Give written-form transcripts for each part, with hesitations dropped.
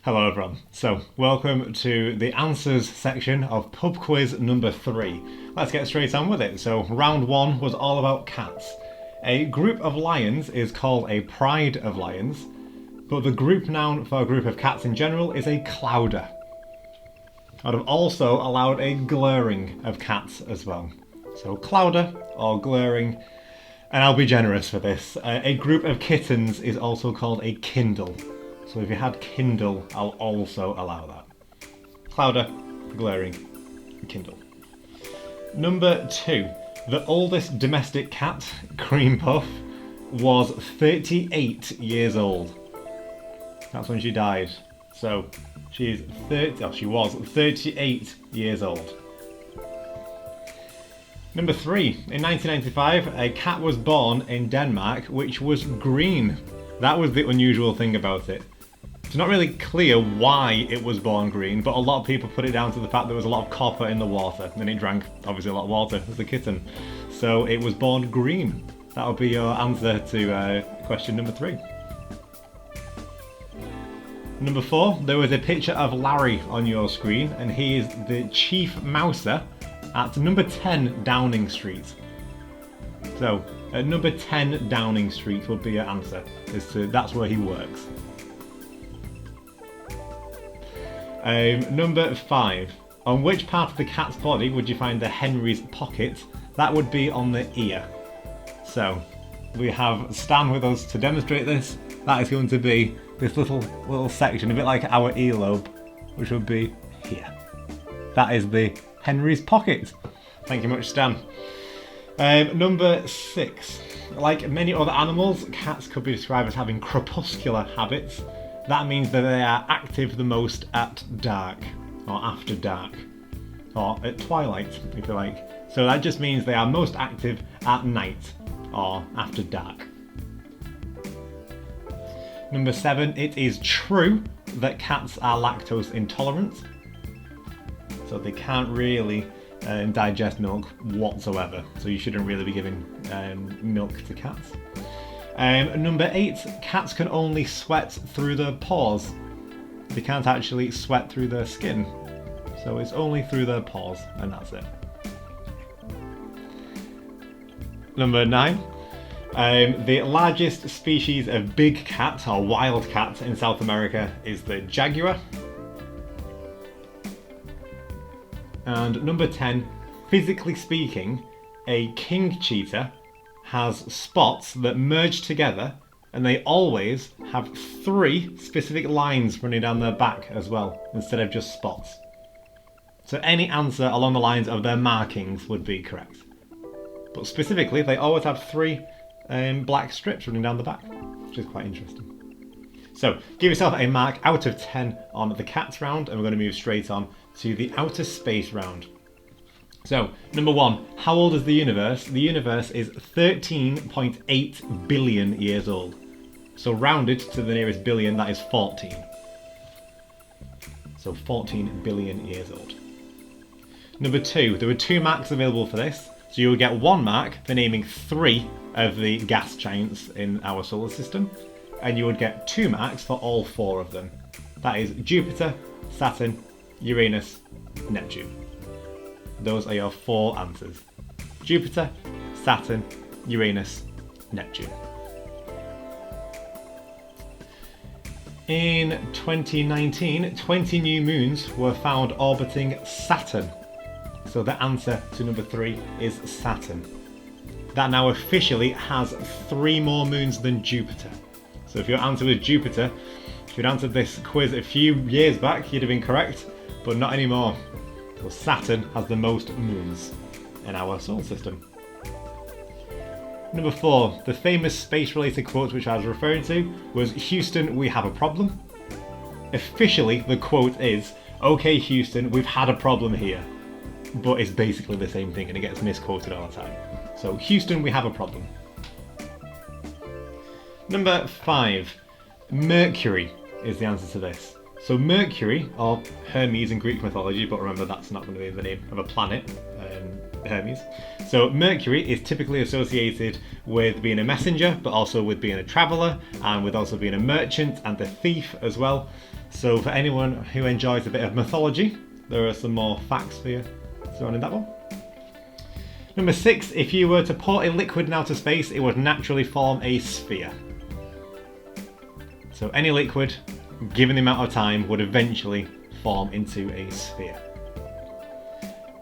Hello everyone. So, welcome to the answers section of pub quiz number 3. Let's get straight on with it. So, round 1 was all about cats. A group of lions is called a pride of lions, but the group noun for a group of cats in general is a clowder. I'd have also allowed a glaring of cats as well. So, clowder or glaring, and I'll be generous for this. A group of kittens is also called a kindle. So if you had kindle, I'll also allow that. Clowder, glaring, kindle. Number 2. The oldest domestic cat, Cream Puff, was 38 years old. That's when she died. So she was 38 years old. Number 3. In 1995, a cat was born in Denmark which was green. That was the unusual thing about it. It's not really clear why it was born green, but a lot of people put it down to the fact there was a lot of copper in the water, and it drank, obviously, a lot of water as a kitten. So it was born green. That would be your answer to question number 3. Number 4, there was a picture of Larry on your screen, and he is the chief mouser at number 10 Downing Street. So, at number 10 Downing Street would be your answer. That's where he works. Number 5. On which part of the cat's body would you find the Henry's pocket? That would be on the ear. So, we have Stan with us to demonstrate this. That is going to be this little section, a bit like our earlobe, which would be here. That is the Henry's pocket. Thank you much, Stan. Number 6. Like many other animals, cats could be described as having crepuscular habits. That means that they are active the most at dark, or after dark, or at twilight, if you like. So that just means they are most active at night, or after dark. Number 7, it is true that cats are lactose intolerant. So they can't really digest milk whatsoever. So you shouldn't really be giving milk to cats. Number 8, cats can only sweat through their paws. They can't actually sweat through their skin. So it's only through their paws, and that's it. Number 9. The largest species of big cat, or wild cat, in South America is the jaguar. And number 10, physically speaking, a king cheetah has spots that merge together, and they always have 3 specific lines running down their back as well, instead of just spots. So any answer along the lines of their markings would be correct. But specifically, they always have 3 black strips running down the back, which is quite interesting. So give yourself a mark out of 10 on the cats round, and we're going to move straight on to the outer space round. So, number 1, how old is the universe? The universe is 13.8 billion years old. So rounded to the nearest billion, that is 14. So 14 billion years old. Number 2, there were 2 marks available for this. So you will get 1 mark for naming 3 of the gas giants in our solar system, and you would get 2 marks for all 4 of them. That is Jupiter, Saturn, Uranus, Neptune. Those are your 4 answers. Jupiter, Saturn, Uranus, Neptune. In 2019, 20 new moons were found orbiting Saturn. So the answer to number 3 is Saturn. That now officially has 3 more moons than Jupiter. So if your answer was Jupiter, if you'd answered this quiz a few years back, you'd have been correct, but not anymore. So Saturn has the most moons in our solar system. Number 4, the famous space-related quote which I was referring to was, "Houston, we have a problem." Officially, the quote is, "Okay, Houston, we've had a problem here." But it's basically the same thing, and it gets misquoted all the time. So, Houston, we have a problem. Number 5, Mercury is the answer to this. So Mercury, or Hermes in Greek mythology, but remember that's not going to be the name of a planet, Hermes. So Mercury is typically associated with being a messenger, but also with being a traveller, and with also being a merchant and a thief as well. So for anyone who enjoys a bit of mythology, there are some more facts for you surrounding that one. Number 6, if you were to pour a liquid in outer space, it would naturally form a sphere. So any liquid, given the amount of time, would eventually form into a sphere.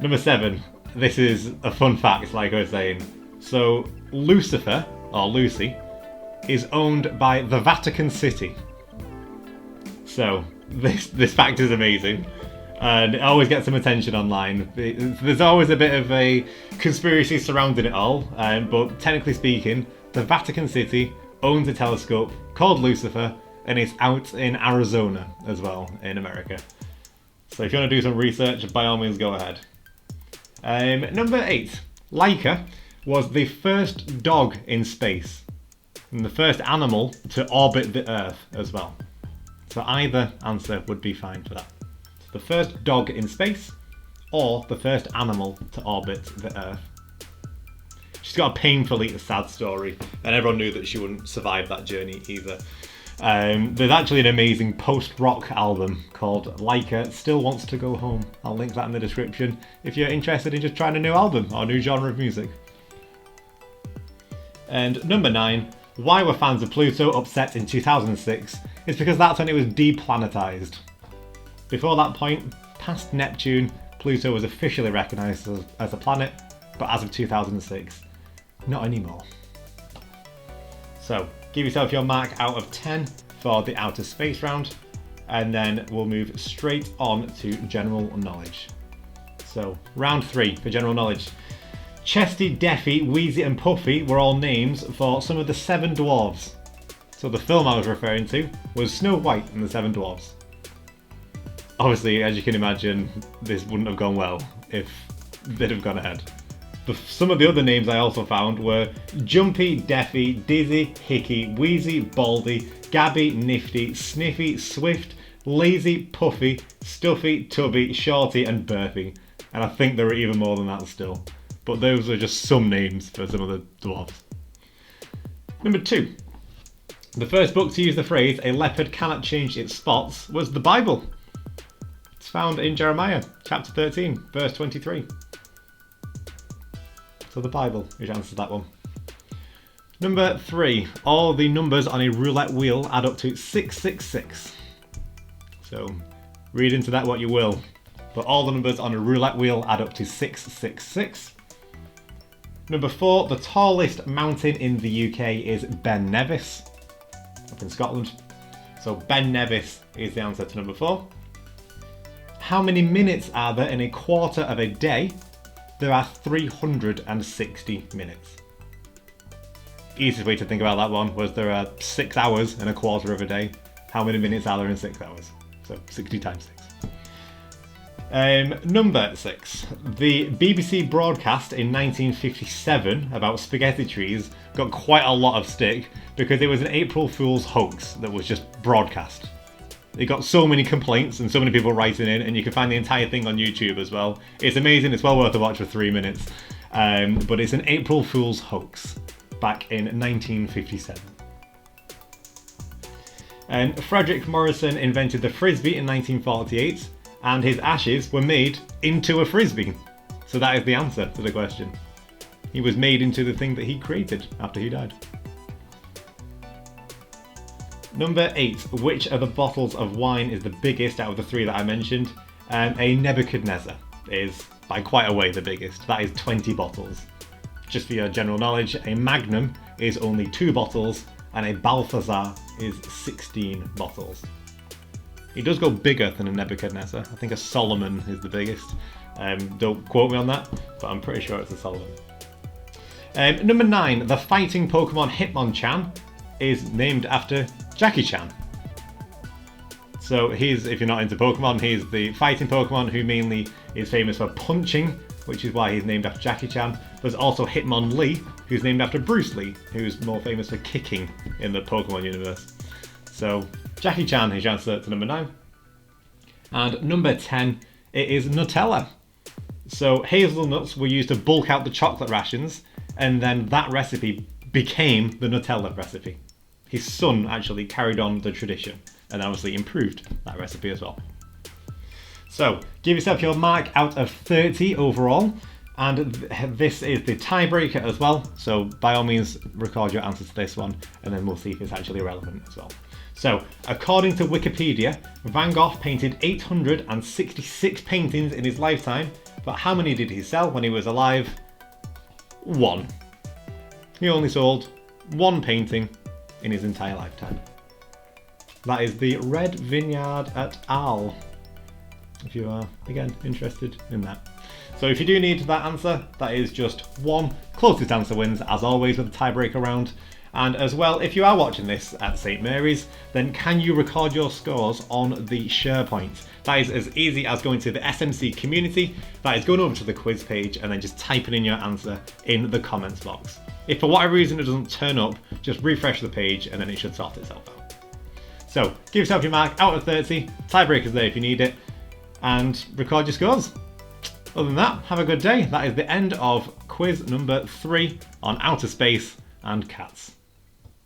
Number 7, this is a fun fact, like I was saying. So Lucifer, or Lucy, is owned by the Vatican City. So this fact is amazing, and it always gets some attention online. There's always a bit of a conspiracy surrounding it all, but technically speaking, the Vatican City owns a telescope called Lucifer, and it's out in Arizona as well, in America. So if you want to do some research, by all means go ahead. Number 8, Laika was the first dog in space, and the first animal to orbit the Earth as well. So either answer would be fine for that. So the first dog in space, or the first animal to orbit the Earth. She's got a painfully sad story, and everyone knew that she wouldn't survive that journey either. There's actually an amazing post-rock album called Laika Still Wants to Go Home. I'll link that in the description if you're interested in just trying a new album or a new genre of music. And number 9, why were fans of Pluto upset in 2006? It's because that's when it was deplanetized. Before that point, past Neptune, Pluto was officially recognised as a planet, but as of 2006, not anymore. So, give yourself your mark out of 10 for the outer space round, and then we'll move straight on to general knowledge. So, round 3 for general knowledge. Chesty, Deafy, Wheezy and Puffy were all names for some of the 7 dwarves. So the film I was referring to was Snow White and the 7 Dwarfs. Obviously, as you can imagine, this wouldn't have gone well if they'd have gone ahead. Some of the other names I also found were Jumpy, Deafy, Dizzy, Hickey, Wheezy, Baldy, Gabby, Nifty, Sniffy, Swift, Lazy, Puffy, Stuffy, Tubby, Shorty and Burpy. And I think there are even more than that still. But those are just some names for some of the dwarves. Number 2. The first book to use the phrase, "a leopard cannot change its spots," was the Bible. It's found in Jeremiah, chapter 13, verse 23. So the Bible is your answer to that one. Number 3. All the numbers on a roulette wheel add up to 666. So read into that what you will. But all the numbers on a roulette wheel add up to 666. Number 4. The tallest mountain in the UK is Ben Nevis, up in Scotland. So Ben Nevis is the answer to number 4. How many minutes are there in a quarter of a day? There are 360 minutes. Easiest way to think about that one was there are 6 hours in a quarter of a day. How many minutes are there in 6 hours? So 60 times 6. Number 6. The BBC broadcast in 1957 about spaghetti trees got quite a lot of stick because it was an April Fool's hoax that was just broadcast. It got so many complaints and so many people writing in, and you can find the entire thing on YouTube as well. It's amazing, it's well worth a watch for 3 minutes. But it's an April Fool's hoax back in 1957. Frederick Morrison invented the Frisbee in 1948, and his ashes were made into a Frisbee. So that is the answer to the question. He was made into the thing that he created after he died. Number 8. Which of the bottles of wine is the biggest out of the 3 that I mentioned? A Nebuchadnezzar is by quite a way the biggest. That is 20 bottles. Just for your general knowledge, a Magnum is only 2 bottles, and a Balthazar is 16 bottles. It does go bigger than a Nebuchadnezzar. I think a Solomon is the biggest. Don't quote me on that, but I'm pretty sure it's a Solomon. Number 9. The fighting Pokemon Hitmonchan is named after Jackie Chan. So if you're not into Pokemon, he's the fighting Pokemon who mainly is famous for punching, which is why he's named after Jackie Chan. There's also Hitmonlee, who's named after Bruce Lee, who's more famous for kicking in the Pokemon universe. So Jackie Chan is your answer to number 9. And number 10, it is Nutella. So hazelnuts were used to bulk out the chocolate rations, and then that recipe became the Nutella recipe. His son actually carried on the tradition and obviously improved that recipe as well. So give yourself your mark out of 30 overall, and this is the tiebreaker as well, so by all means record your answer to this one and then we'll see if it's actually relevant as well. So according to Wikipedia, Van Gogh painted 866 paintings in his lifetime, but how many did he sell when he was alive? 1. He only sold 1 painting in his entire lifetime. That is the Red Vineyard et al. If you are, again, interested in that. So if you do need that answer, that is just 1. Closest answer wins, as always, with the tiebreaker round. And as well, if you are watching this at St. Mary's, then can you record your scores on the SharePoint? That is as easy as going to the SMC community, that is going over to the quiz page and then just typing in your answer in the comments box. If for whatever reason it doesn't turn up, just refresh the page and then it should sort itself out. So give yourself your mark out of 30, tiebreaker's there if you need it, and record your scores. Other than that, have a good day. That is the end of quiz number 3 on outer space and cats.